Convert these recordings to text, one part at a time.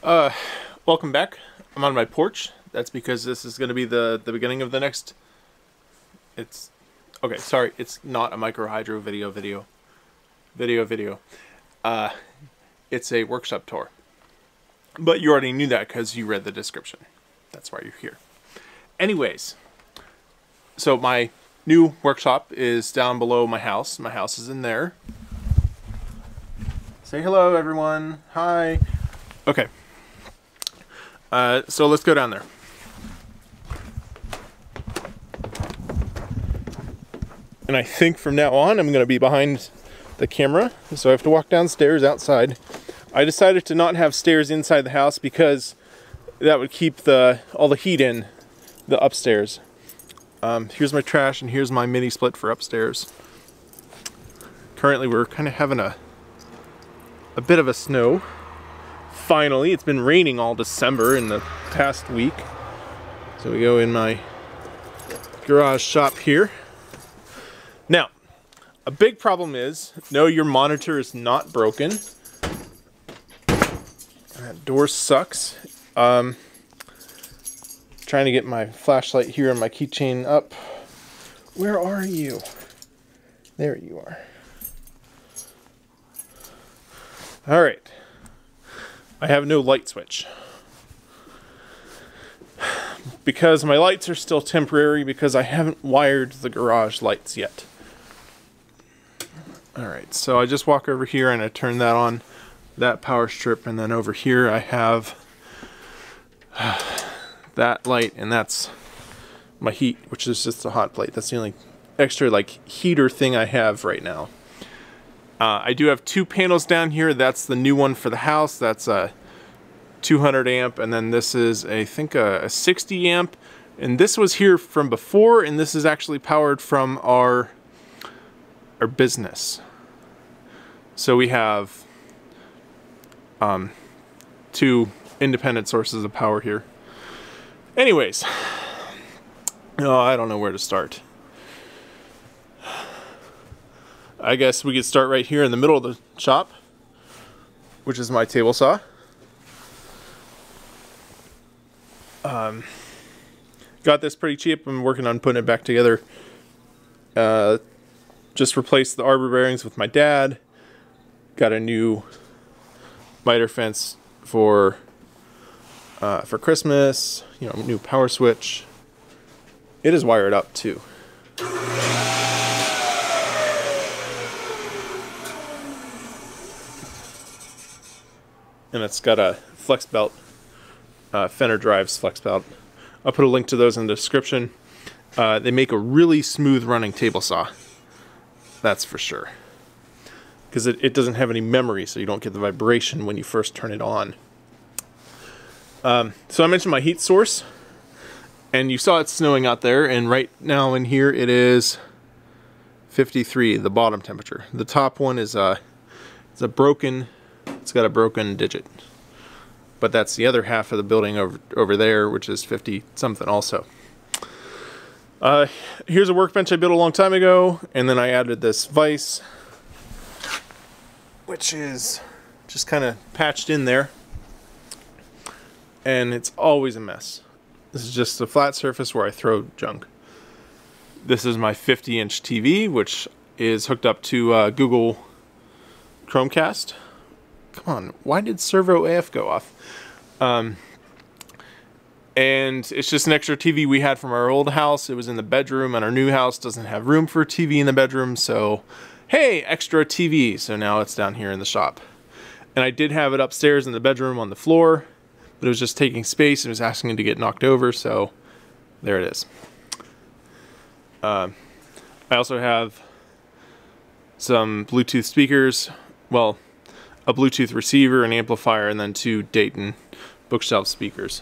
Uh, Welcome back. I'm on my porch. That's because this is going to be the beginning of the next... It's... Okay, sorry. It's not a micro hydro video. It's a workshop tour. But you already knew that because you read the description. That's why you're here. Anyways, so my new workshop is down below my house. My house is in there. Say hello, everyone. Hi. Okay. So let's go down there. And I think from now on I'm going to be behind the camera, so I have to walk downstairs outside. I decided to not have stairs inside the house because that would keep all the heat in the upstairs. Here's my trash and here's my mini split for upstairs. Currently we're kind of having a bit of a snow. Finally, it's been raining all December in the past week. So we go in my garage shop here. Now, a big problem is, no, your monitor is not broken. That door sucks. Trying to get my flashlight here and my keychain up. Where are you? There you are. All right. I have no light switch. Because my lights are still temporary because I haven't wired the garage lights yet. Alright, so I just walk over here and I turn that on, that power strip, and then over here I have that light, and that's my heat, which is just a hot plate. That's the only extra heater thing I have right now. I do have two panels down here. That's the new one for the house. That's a 200 amp, and then this is I think a 60 amp, and this was here from before, and this is actually powered from our business. So we have two independent sources of power here. Anyways, I don't know where to start. I guess we could start right here in the middle of the shop, which is my table saw. Got this pretty cheap. I'm working on putting it back together. Just replaced the arbor bearings with my dad. Got a new miter fence for Christmas. You know, new power switch. It is wired up too. And it's got a flex belt, Fender drives flex belt. I'll put a link to those in the description. They make a really smooth running table saw. That's for sure. Because it doesn't have any memory, so you don't get the vibration when you first turn it on. So I mentioned my heat source. And you saw it snowing out there, and right now in here it is 53, the bottom temperature. The top one is it's got a broken digit. But that's the other half of the building over there, which is 50 something also. Here's a workbench I built a long time ago, and then I added this vise, which is just kind of patched in there, and it's always a mess. This is just a flat surface where I throw junk. This is my 50-inch TV, which is hooked up to Google Chromecast. Come on, why did Servo AF go off? And it's just an extra TV we had from our old house. It was in the bedroom, and our new house doesn't have room for a TV in the bedroom, so hey, extra TV. So now it's down here in the shop. And I did have it upstairs in the bedroom on the floor, but it was just taking space and was asking to get knocked over, so there it is. I also have some Bluetooth speakers, well, a Bluetooth receiver, an amplifier, and then two Dayton bookshelf speakers.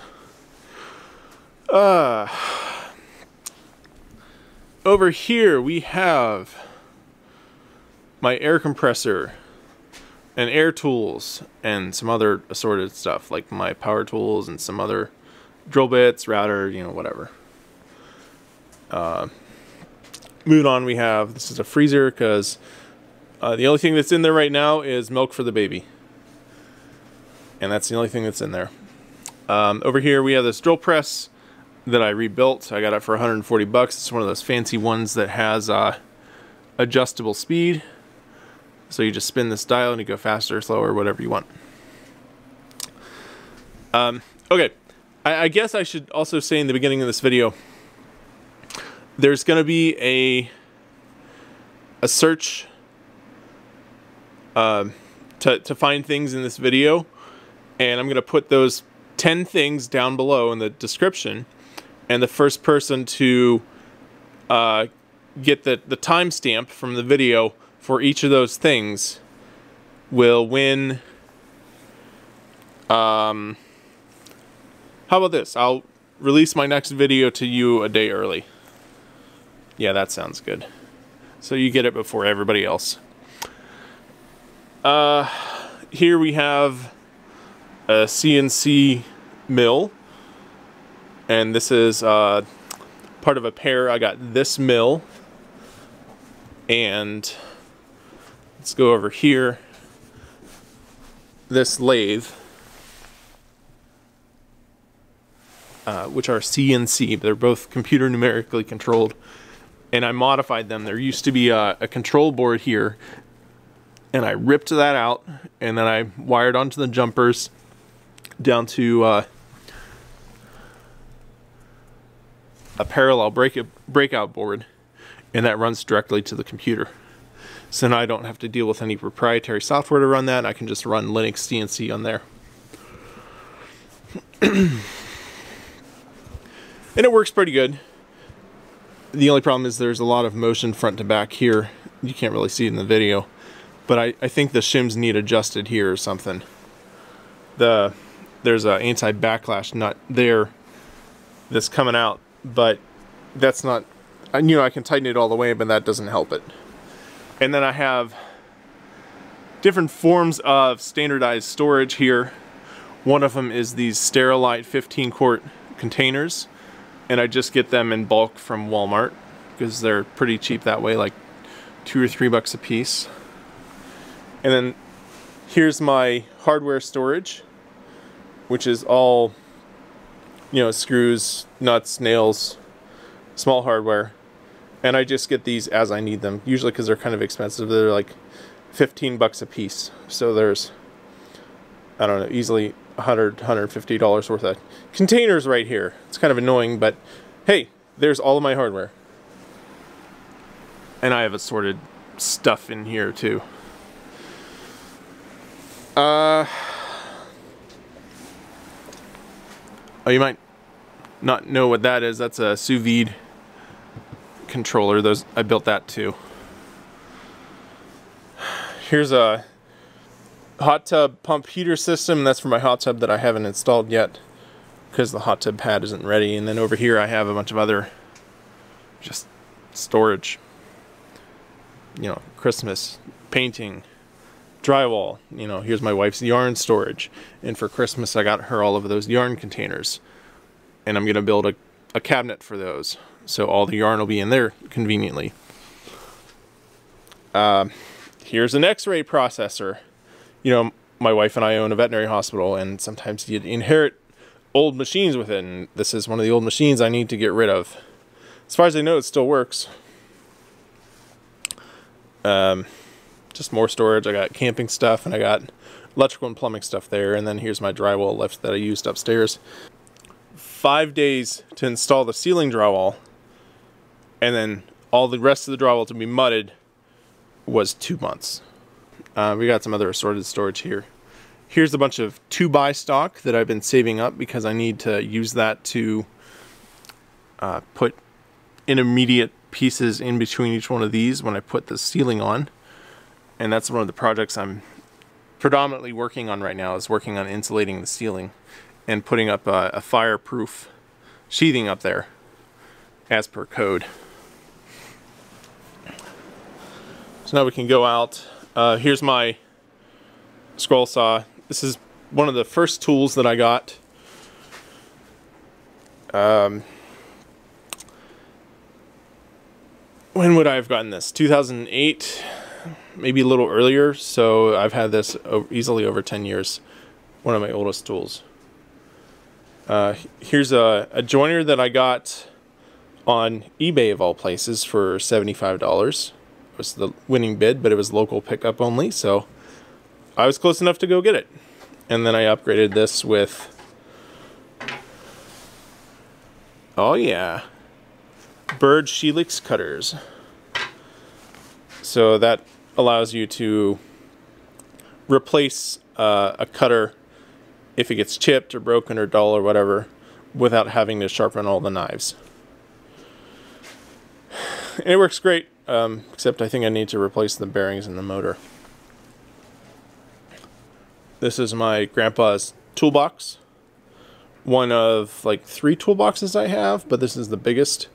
Over here we have my air compressor and air tools and some other assorted stuff like my power tools and some other drill bits, router, you know, whatever. Moving on, we have, this is a freezer because the only thing that's in there right now is milk for the baby. and that's the only thing that's in there. Over here we have this drill press that I rebuilt. I got it for 140 bucks. It's one of those fancy ones that has adjustable speed. So you just spin this dial and you go faster, slower, whatever you want. Okay, I guess I should also say in the beginning of this video, there's going to be a search to find things in this video, and I'm going to put those 10 things down below in the description, and the first person to get the timestamp from the video for each of those things will win. How about this? I'll release my next video to you a day early. Yeah, that sounds good. So you get it before everybody else. Here we have a CNC mill, and this is part of a pair. I got this mill, and let's go over here. This lathe, which are CNC. They're both computer numerically controlled, and I modified them. There used to be a control board here, and I ripped that out, and then I wired onto the jumpers down to a parallel breakout board, and that runs directly to the computer. So now I don't have to deal with any proprietary software to run that. I can just run Linux CNC on there. And it works pretty good. The only problem is there's a lot of motion front to back here. You can't really see it in the video, but I think the shims need adjusted here or something. There's an anti-backlash nut there that's coming out, but that's not, you know, I can tighten it all the way, but that doesn't help it. And then I have different forms of standardized storage here. One of them is these Sterilite 15-quart containers, and I just get them in bulk from Walmart because they're pretty cheap that way, like $2 or $3 a piece. And then here's my hardware storage, which is all, you know, screws, nuts, nails, small hardware. And I just get these as I need them, usually because they're kind of expensive. They're like 15 bucks a piece. So there's, I don't know, easily $150 worth of containers right here. It's kind of annoying, but hey, there's all of my hardware. And I have assorted stuff in here too. Oh, you might not know what that is. That's a sous vide controller. I built that too. Here's a hot tub pump heater system. That's for my hot tub that I haven't installed yet because the hot tub pad isn't ready. And then over here I have a bunch of other just storage. You know, Christmas, painting, drywall. You know, here's my wife's yarn storage. And for Christmas I got her all of those yarn containers. And I'm going to build a cabinet for those. So all the yarn will be in there conveniently. Here's an X-ray processor. You know, my wife and I own a veterinary hospital, and sometimes you inherit old machines with it, and this is one of the old machines I need to get rid of. As far as I know, it still works. Just more storage. I got camping stuff, and I got electrical and plumbing stuff there, and then here's my drywall lift that I used upstairs. 5 days to install the ceiling drywall, and then all the rest of the drywall to be mudded was 2 months. We got some other assorted storage here. Here's a bunch of 2x stock that I've been saving up because I need to use that to put intermediate pieces in between each one of these when I put the ceiling on. And that's one of the projects I'm predominantly working on right now, is working on insulating the ceiling and putting up a fireproof sheathing up there as per code. So now we can go out. Here's my scroll saw. This is one of the first tools that I got. When would I have gotten this? 2008, maybe a little earlier. So I've had this easily over 10 years. one of my oldest tools. Here's a joiner that I got on eBay of all places for $75. It was the winning bid, but it was local pickup only, so I was close enough to go get it. And then I upgraded this with, oh yeah, bird helix cutters. So that allows you to replace a cutter if it gets chipped or broken or dull or whatever without having to sharpen all the knives. And it works great, except I think I need to replace the bearings in the motor. This is my grandpa's toolbox. One of like 3 toolboxes I have, but this is the biggest.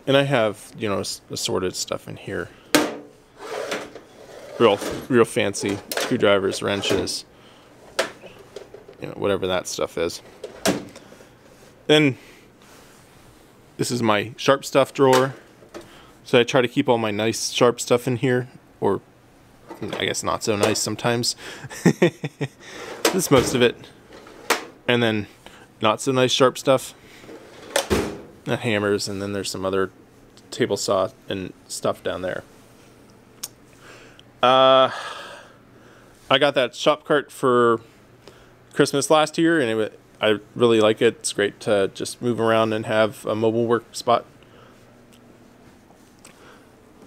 And I have, you know, assorted stuff in here. Real fancy screwdrivers, wrenches, you know, whatever that stuff is. Then this is my sharp stuff drawer. So I try to keep all my nice sharp stuff in here, or I guess not so nice sometimes. This is most of it. And then not so nice sharp stuff. Hammers, and then there's some other table saw and stuff down there. I got that shop cart for Christmas last year, and I really like it. It's great to just move around and have a mobile work spot.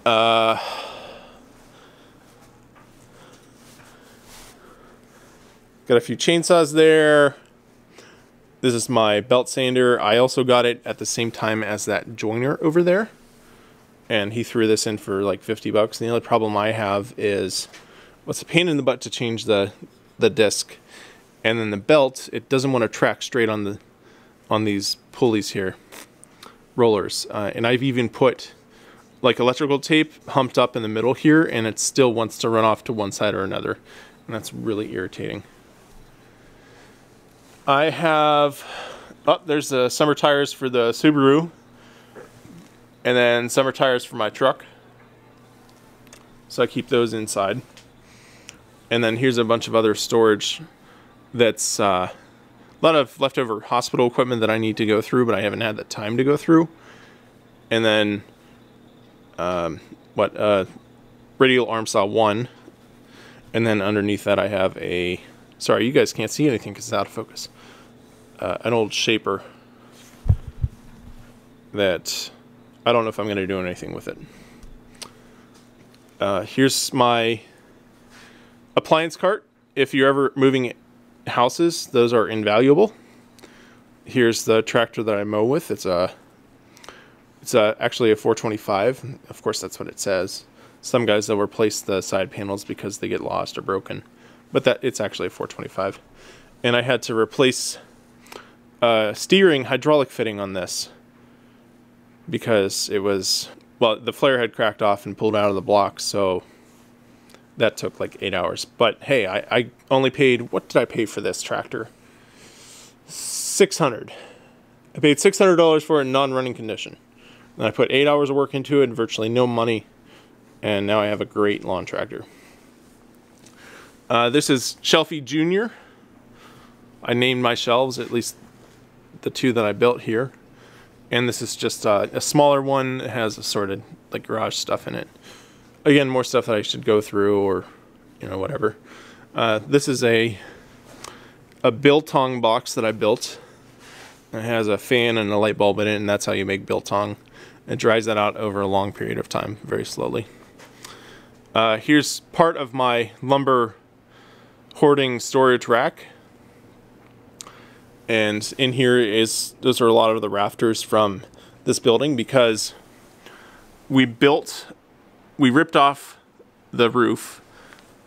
Got a few chainsaws there. This is my belt sander. I also got it at the same time as that joiner over there. And he threw this in for like 50 bucks. The only problem I have is, well, it's a pain in the butt to change the disc. And then the belt, it doesn't want to track straight on these pulleys here, rollers. And I've even put like electrical tape humped up in the middle here, and it still wants to run off to one side or another. And that's really irritating. I have, there's the summer tires for the Subaru. And then summer tires for my truck. So I keep those inside. And then here's a bunch of other storage that's a lot of leftover hospital equipment that I need to go through, but I haven't had the time to go through. And then radial arm saw 1. And then underneath that I have a, sorry, you guys can't see anything because it's out of focus. An old shaper that I don't know if I'm going to do anything with it. Here's my appliance cart. If you're ever moving houses, those are invaluable. Here's the tractor that I mow with. It's actually a 425. Of course, that's what it says. Some guys, they'll replace the side panels because they get lost or broken. But it's actually a 425. And I had to replace steering hydraulic fitting on this, because it was, well, the flare had cracked off and pulled out of the block, so that took like 8 hours. But hey, I only paid, what did I pay for this tractor? $600. I paid $600 for it in non-running condition. And I put 8 hours of work into it and virtually no money, and now I have a great lawn tractor. This is Shelfie Jr. I named my shelves, at least the 2 that I built here. And this is just a smaller one. It has assorted like garage stuff in it. Again, more stuff that I should go through, or you know, whatever. This is a biltong box that I built. It has a fan and a light bulb in it, and that's how you make biltong. It dries that out over a long period of time, very slowly. Here's part of my lumber hoarding storage rack. And in here those are a lot of the rafters from this building, because we ripped off the roof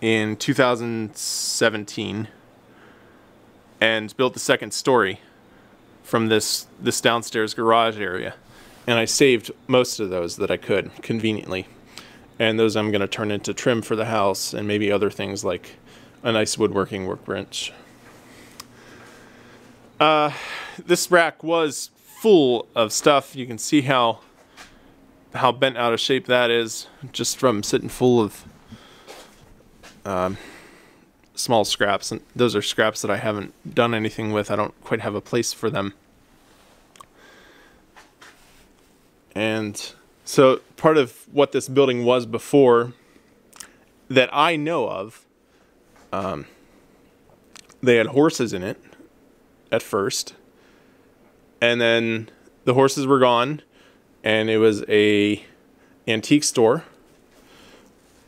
in 2017 and built the second story from this downstairs garage area. And I saved most of those that I could, conveniently. And those I'm going to turn into trim for the house, and maybe other things like a nice woodworking workbench. This rack was full of stuff. You can see how bent out of shape that is, just from sitting full of small scraps, and those are scraps that I haven't done anything with. I don't quite have a place for them. And so part of what this building was before that I know of, they had horses in it at first, and then the horses were gone, and it was a antique store.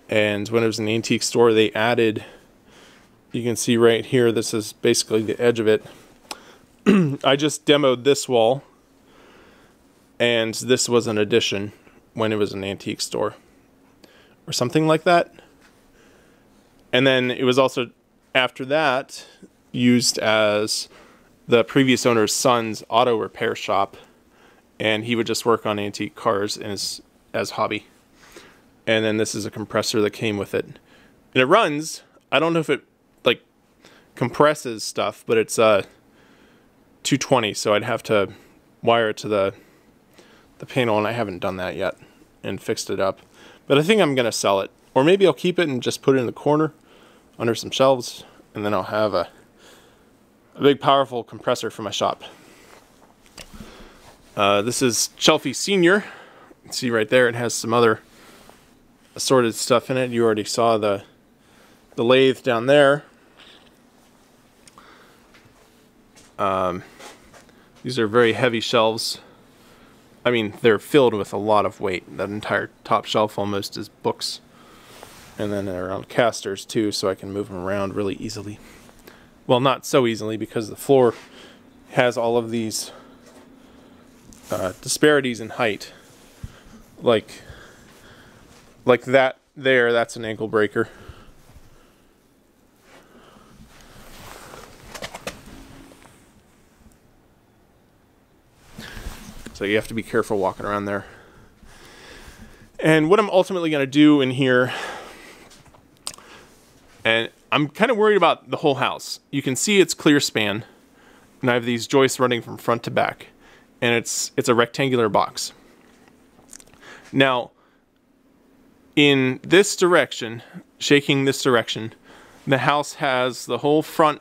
And when it was an antique store, they added, you can see right here, this is basically the edge of it. I just demoed this wall, and this was an addition when it was an antique store or something like that. And then it was also, after that, used as the previous owner's son's auto repair shop, and he would just work on antique cars as hobby. And then this is a compressor that came with it, and it runs. I don't know if it like compresses stuff, but it's 220, so I'd have to wire it to the panel, and I haven't done that yet and fixed it up. But I think I'm gonna sell it, or maybe I'll keep it and just put it in the corner under some shelves, and then I'll have a big powerful compressor for my shop. This is Shelfie Senior. You can see right there it has some other assorted stuff in it. You already saw the lathe down there. These are very heavy shelves. I mean, they're filled with a lot of weight. That entire top shelf almost is books. And then they're on casters too, so I can move them around really easily. Well, not so easily, because the floor has all of these disparities in height. Like that there, that's an ankle breaker. So you have to be careful walking around there. And what I'm ultimately going to do in here, and I'm kind of worried about the whole house. You can see it's clear span, and I have these joists running from front to back, and it's a rectangular box. Now, in this direction, shaking this direction, the house has the whole front,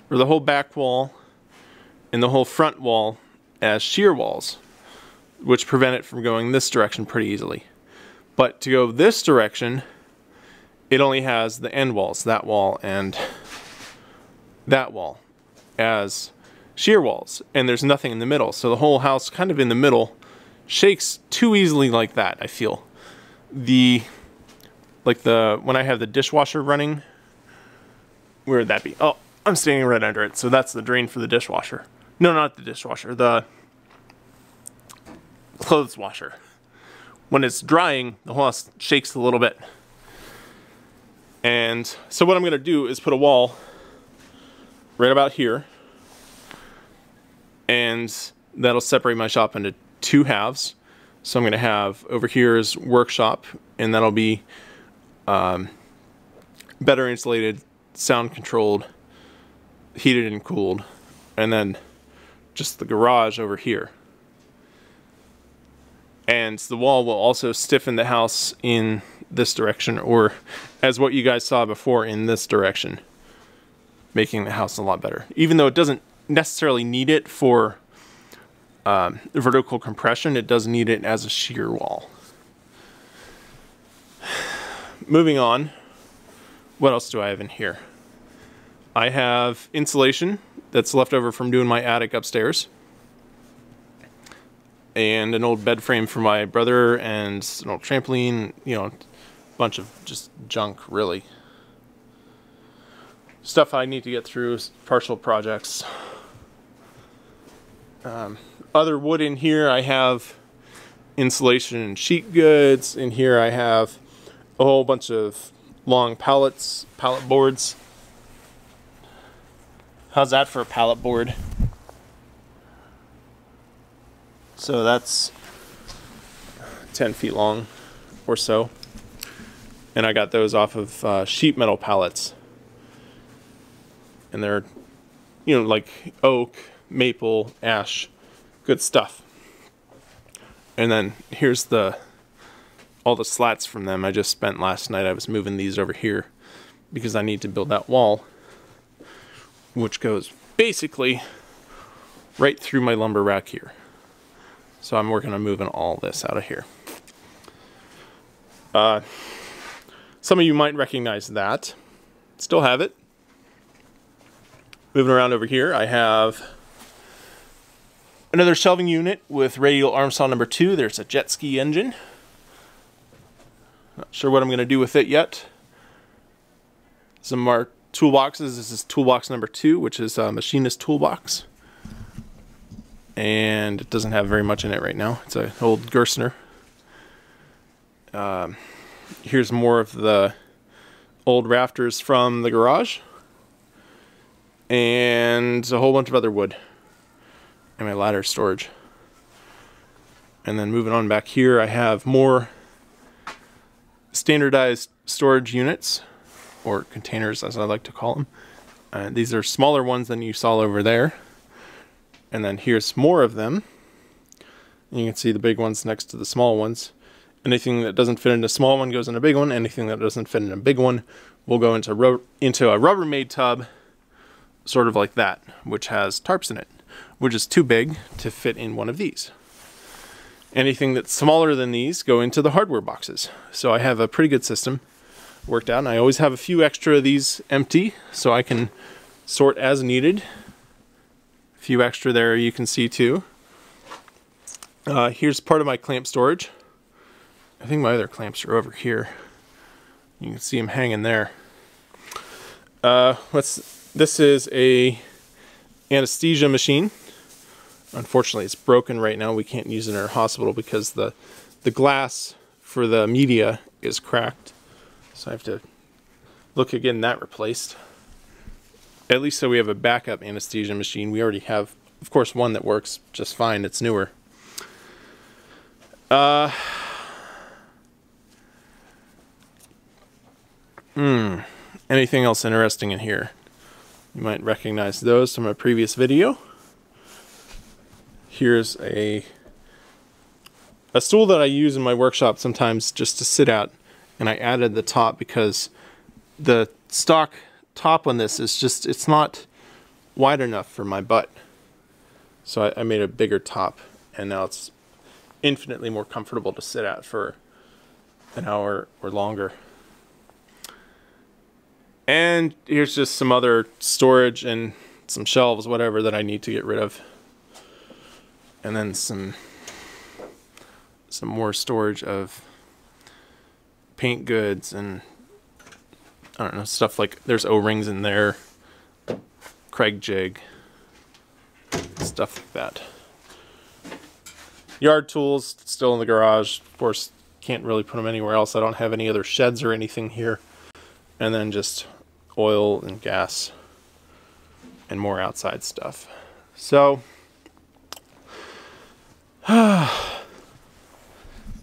or the whole back wall, and the whole front wall as shear walls, which prevent it from going this direction pretty easily. But to go this direction, it only has the end walls, that wall and that wall, as shear walls, and there's nothing in the middle. So the whole house kind of in the middle shakes too easily like that, I feel. When I have the dishwasher running, where would that be? Oh, I'm standing right under it, so that's the drain for the dishwasher. No, not the dishwasher, the clothes washer. When it's drying, the whole house shakes a little bit. And so what I'm going to do is put a wall right about here, and that'll separate my shop into two halves. So I'm going to have over here is workshop, and that'll be better insulated, sound controlled, heated and cooled, and then just the garage over here. And the wall will also stiffen the house in this direction, or as what you guys saw before, in this direction, making the house a lot better. Even though it doesn't necessarily need it for vertical compression, it does need it as a shear wall. Moving on, what else do I have in here? I have insulation that's left over from doing my attic upstairs, and an old bed frame for my brother, and an old trampoline, you know, a bunch of just junk, really. Stuff I need to get through, partial projects. Other wood in here, I have insulation and sheet goods. In here I have a whole bunch of long pallet boards. How's that for a pallet board? So that's 10 feet long or so. And I got those off of sheet metal pallets. And they're, you know, like oak, maple, ash, good stuff. And then here's all the slats from them I just spent last night. I was moving these over here. because I need to build that wall, which goes basically right through my lumber rack here. So I'm working on moving all this out of here. Some of you might recognize that. Still have it. Moving around over here, I have another shelving unit with radial arm saw number 2. There's a jet ski engine. Not sure what I'm going to do with it yet. Some more toolboxes. This is toolbox number 2, which is a machinist toolbox. And it doesn't have very much in it right now. It's an old Gerstner. Here's more of the old rafters from the garage. And a whole bunch of other wood. And my ladder storage. And then moving on back here, I have more standardized storage units, or containers as I like to call them. These are smaller ones than you saw over there. And then here's more of them. You can see the big ones next to the small ones. Anything that doesn't fit in a small one goes in a big one. Anything that doesn't fit in a big one will go into a Rubbermaid tub, sort of like that, which has tarps in it, which is too big to fit in one of these. Anything that's smaller than these go into the hardware boxes. So I have a pretty good system worked out, and I always have a few extra of these empty so I can sort as needed. A few extra there you can see too. Here's part of my clamp storage. I think my other clamps are over here. You can see them hanging there. This is a anesthesia machine. Unfortunately, it's broken right now. We can't use it in our hospital because the glass for the media is cracked. So I have to look at getting that replaced. At least so we have a backup anesthesia machine. We already have, of course, one that works just fine. It's newer. Anything else interesting in here? You might recognize those from a previous video. Here's a stool that I use in my workshop sometimes just to sit at, and I added the top because the stock top on this is just, it's not wide enough for my butt. So I made a bigger top, and now it's infinitely more comfortable to sit at for an hour or longer. And here's just some other storage and some shelves, whatever, that I need to get rid of. And then some more storage of paint goods and, I don't know, stuff like, there's O-rings in there, Craig jig, stuff like that. Yard tools still in the garage. Of course, can't really put them anywhere else. I don't have any other sheds or anything here. And then just oil and gas and more outside stuff. So,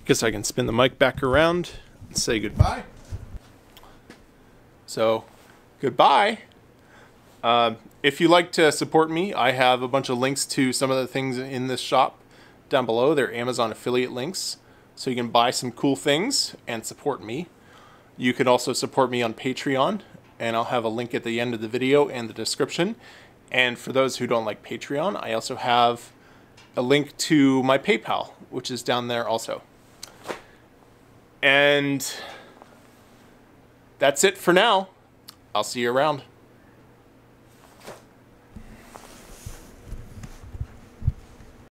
guess I can spin the mic back around and say goodbye. So, goodbye. If you'd like to support me, I have a bunch of links to some of the things in this shop down below. They're Amazon affiliate links, so you can buy some cool things and support me. You can also support me on Patreon, and I'll have a link at the end of the video and the description. And for those who don't like Patreon, I also have a link to my PayPal, which is down there also. And that's it for now. I'll see you around.